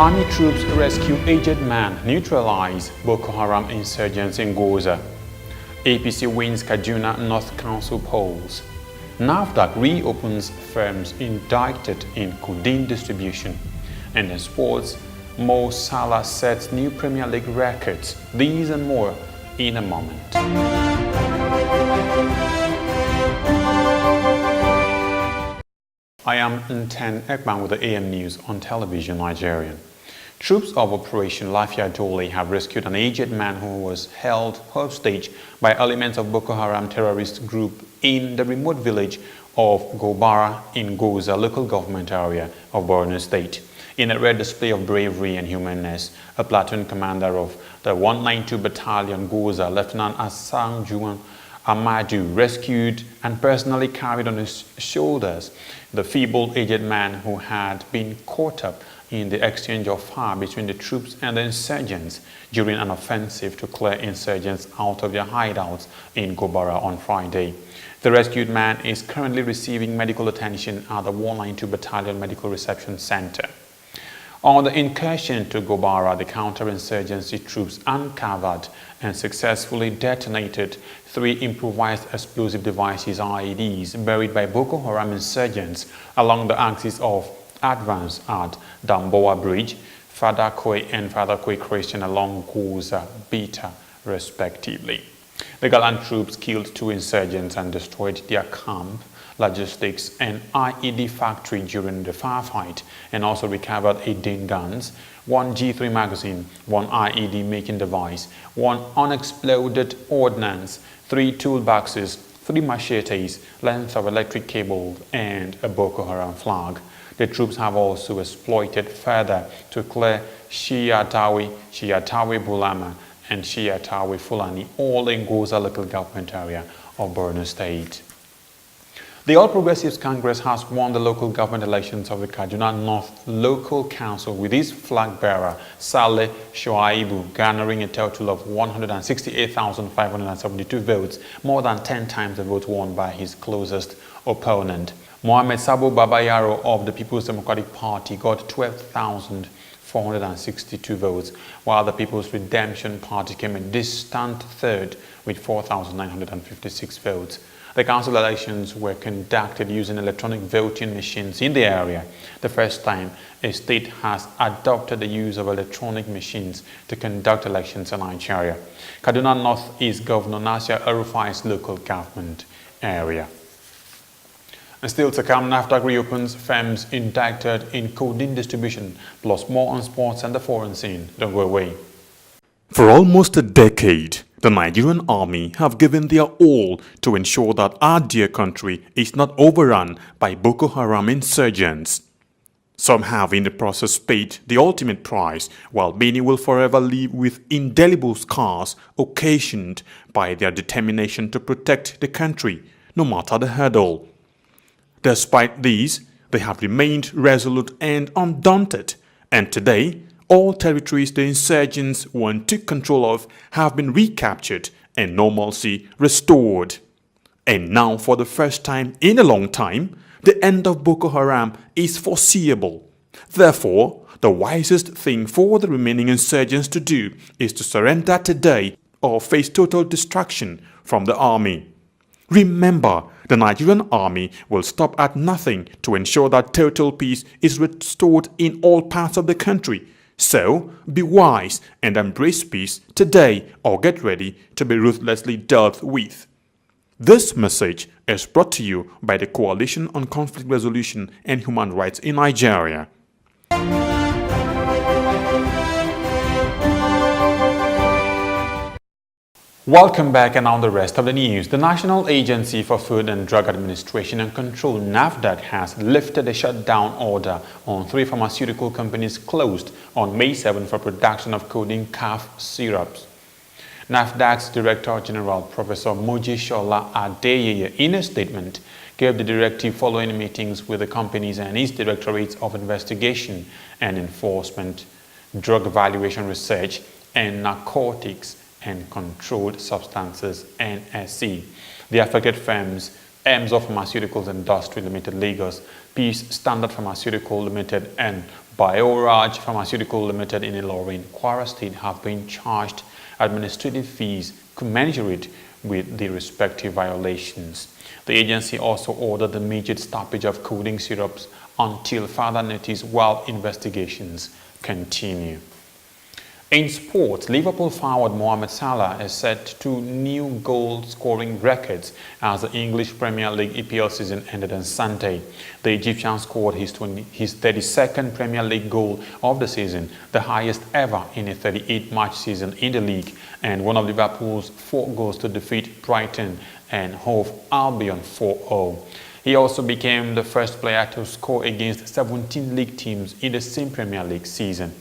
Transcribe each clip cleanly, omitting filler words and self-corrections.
Army troops rescue aged man, neutralize Boko Haram insurgents in Goza. APC wins Kaduna North Council polls. NAFDAC reopens firms indicted in codeine distribution. And in sports, Mo Salah sets new Premier League records. These and more in a moment. I am Nten Ekban with the AM News on television Nigerian. Troops of Operation Lafia Dole have rescued an aged man who was held hostage by elements of Boko Haram terrorist group in the remote village of Gobara in Goza local government area of Borno State. In a rare display of bravery and humanness, a platoon commander of the 192 Battalion Goza, Lieutenant Asang Juan Amadu, rescued and personally carried on his shoulders the feeble aged man who had been caught up in the exchange of fire between the troops and the insurgents during an offensive to clear insurgents out of their hideouts in Gobara on Friday. The rescued man is currently receiving medical attention at the 192 Battalion Medical Reception Center. On the incursion to Gobara, the counterinsurgency troops uncovered and successfully detonated 3 improvised explosive devices (IEDs) buried by Boko Haram insurgents along the axis of advance at Damboa Bridge, Fadakoi and Fadakoi Christian along Goza Beta, respectively. The gallant troops killed 2 insurgents and destroyed their camp, logistics and IED factory during the firefight, and also recovered 18 guns, 1 G3 magazine, 1 IED making device, 1 unexploded ordnance, 3 toolboxes, 3 machetes, length of electric cable, and a Boko Haram flag. The troops have also exploited further to clear Shiatawi Bulama, and Shiatawi Fulani, all in Goza local government area of Borno State. The All Progressives Congress has won the local government elections of the Kaduna North Local Council with its flag bearer, Saleh Shoaibu, garnering a total of 168,572 votes, more than 10 times the vote won by his closest opponent. Mohamed Sabo Babayaro of the People's Democratic Party got 12,462 votes, while the People's Redemption Party came a distant third with 4,956 votes. The council elections were conducted using electronic voting machines in the area, the first time a state has adopted the use of electronic machines to conduct elections in Nigeria. Kaduna North is Governor Nasir El-Rufai's local government area. And still to come, NAFDAC reopens firms indicted in codeine distribution, plus more on sports and the foreign scene. Don't go away. For almost a decade, the Nigerian army have given their all to ensure that our dear country is not overrun by Boko Haram insurgents. Some have in the process paid the ultimate price, while many will forever live with indelible scars occasioned by their determination to protect the country, no matter the hurdle. Despite these, they have remained resolute and undaunted, and today, all territories the insurgents once took control of have been recaptured and normalcy restored. And now, for the first time in a long time, the end of Boko Haram is foreseeable. Therefore, the wisest thing for the remaining insurgents to do is to surrender today or face total destruction from the army. Remember, the Nigerian army will stop at nothing to ensure that total peace is restored in all parts of the country. So, be wise and embrace peace today or get ready to be ruthlessly dealt with. This message is brought to you by the Coalition on Conflict Resolution and Human Rights in Nigeria. Welcome back, and on the rest of the news. The National Agency for Food and Drug Administration and Control, NAFDAC, has lifted a shutdown order on 3 pharmaceutical companies closed on May 7 for production of codeine cough syrups. NAFDAC's Director General, Professor Mojisola Adeyeye, in a statement, gave the directive following meetings with the companies and its Directorates of Investigation and Enforcement, Drug Evaluation Research, and Narcotics and Controlled Substances (NSC). The affected firms, Emzo Pharmaceuticals Industry Limited Lagos, Peace Standard Pharmaceutical Limited, and Bioraj Pharmaceutical Limited in Ilorin, Kwara State have been charged administrative fees commensurate with the respective violations. The agency also ordered the immediate stoppage of coding syrups until further notice while investigations continue. In sports, Liverpool forward Mohamed Salah is set to new goal-scoring records as the English Premier League EPL season ended on Sunday. The Egyptian scored his 32nd Premier League goal of the season, the highest ever in a 38-match season in the league, and one of Liverpool's 4 goals to defeat Brighton and Hove Albion 4-0. He also became the first player to score against 17 league teams in the same Premier League season.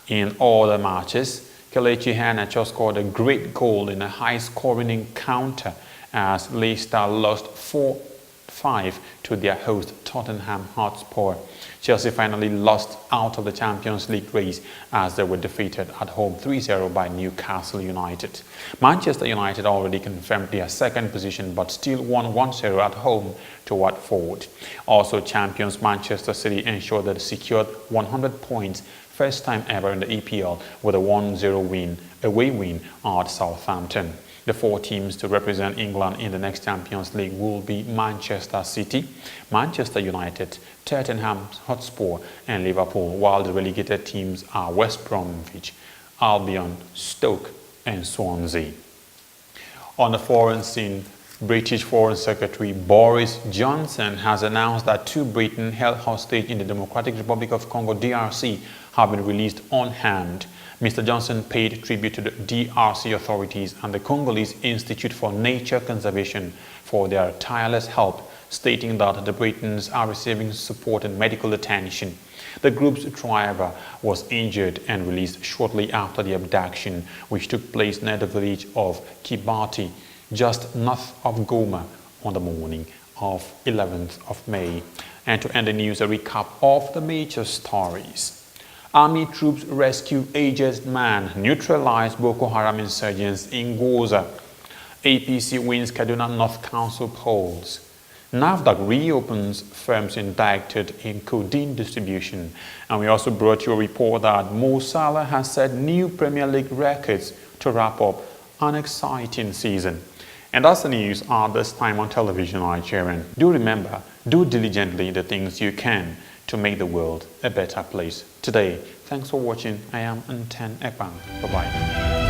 In all the matches, Kelechi Iheanacho scored a great goal in a high-scoring encounter as Leicester lost 4-5 to their host Tottenham Hotspur. Chelsea finally lost out of the Champions League race as they were defeated at home 3-0 by Newcastle United. Manchester United already confirmed their second position but still won 1-0 at home to Watford. Also, champions Manchester City ensured that they secured 100 points, first time ever in the EPL, with a 1-0 away win at Southampton. The 4 teams to represent England in the next Champions League will be Manchester City, Manchester United, Tottenham Hotspur and Liverpool, while the relegated teams are West Bromwich, Albion, Stoke and Swansea. On the foreign scene, British Foreign Secretary Boris Johnson has announced that 2 Britain held hostage in the Democratic Republic of Congo (DRC) have been released unharmed. Mr. Johnson paid tribute to the DRC authorities and the Congolese Institute for Nature Conservation for their tireless help, stating that the Britons are receiving support and medical attention. The group's driver was injured and released shortly after the abduction, which took place near the village of Kibati, just north of Goma, on the morning of 11th of May. And to end the news, a recap of the major stories. Army troops rescue aged man, neutralize Boko Haram insurgents in Goza. APC wins Kaduna North Council polls. NAFDAC reopens firms indicted in codeine distribution. And we also brought you a report that Mo Salah has set new Premier League records to wrap up an exciting season. And that's the news at this time on television Nigerian. Do remember, do diligently the things you can to make the world a better place today. Thanks for watching. I am Nten Ekbang. Bye-bye.